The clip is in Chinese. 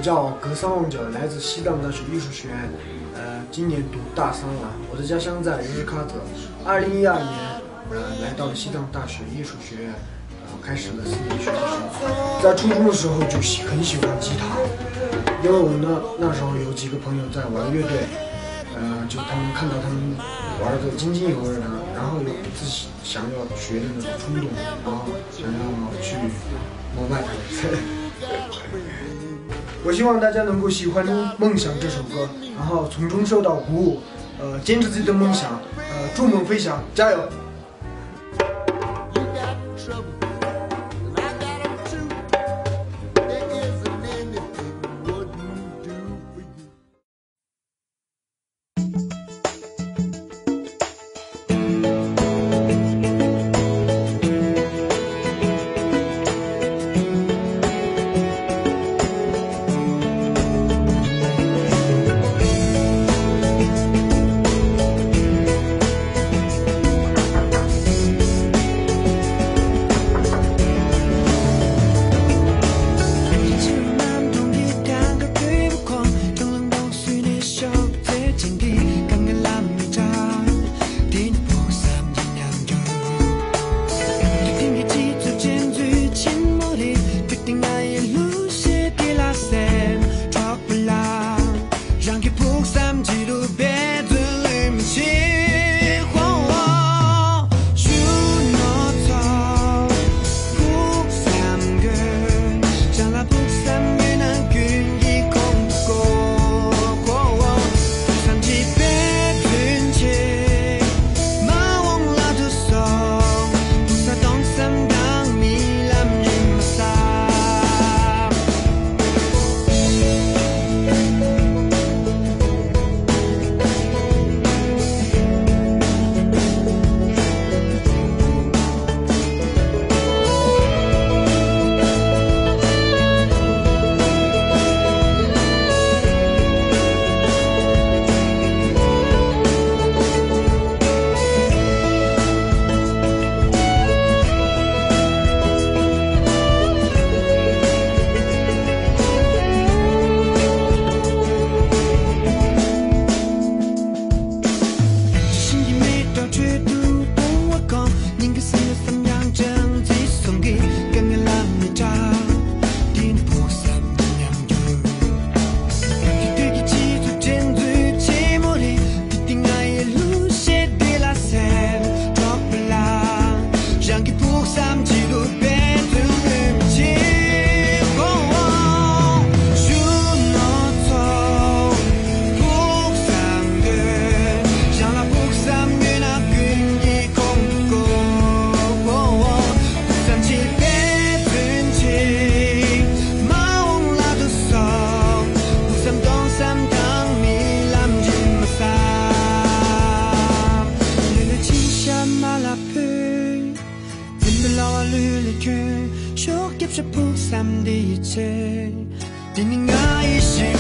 叫格桑旺角，来自西藏大学艺术学院，今年读大三了。我的家乡在日喀则，2012年，来到了西藏大学艺术学院，开始了4年学习生。在初中的时候就很喜欢吉他，因为我们那时候有几个朋友在玩乐队，就他们看到他们玩的津津有味的，然后有自己想要学的那种冲动，然后想要去膜拜他们。我希望大家能够喜欢《梦想》这首歌，然后从中受到鼓舞，坚持自己的梦想，筑梦飞翔，加油！Chúc kiếp sẽ bước sam đi chơi, tình anh ấy sẽ